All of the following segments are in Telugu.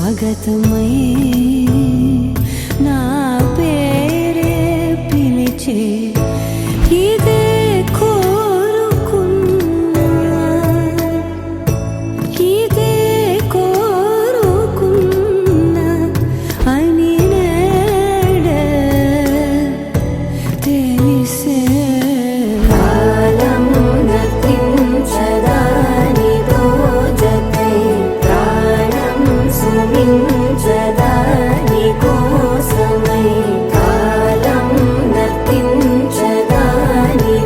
స్వాగతమై నా పేరే పిలిచే ఇదే కోరుకున్నా ఇదే కోరుకున్నా అని నేడే తెలిసే కాలం నతించదాని దోజకై ప్రాణం సుమించదాని కోసమై కాలం నతించదాని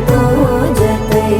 దోజకై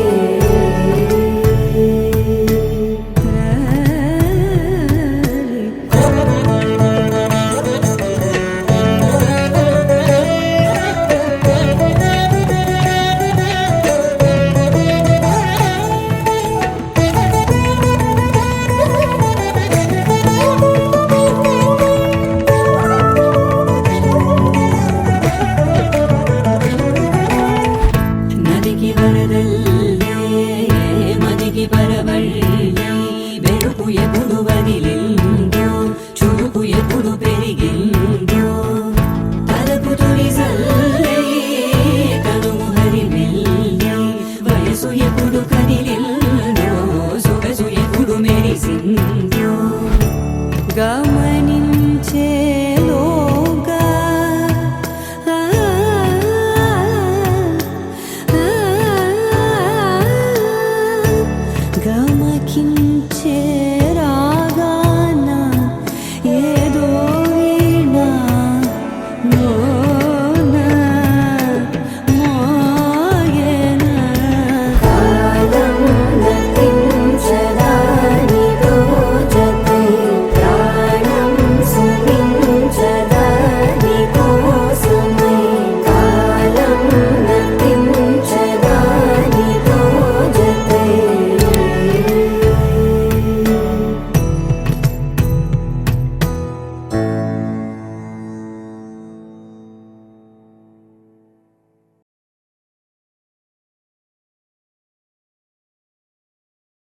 నదికి వరదల్లే మదికి పరవళ్ళే వెలుపు ఎప్పుడు వదిలిందో చురుకు ఎప్పుడు పెరిగిందో తలపు తొలి సల్లే కనుము హరిమెల్లే వయసు ఎప్పుడు కదిలిందో సొగసు ఎప్పుడు మెరిసిందో గమనించేలోగా గమకిం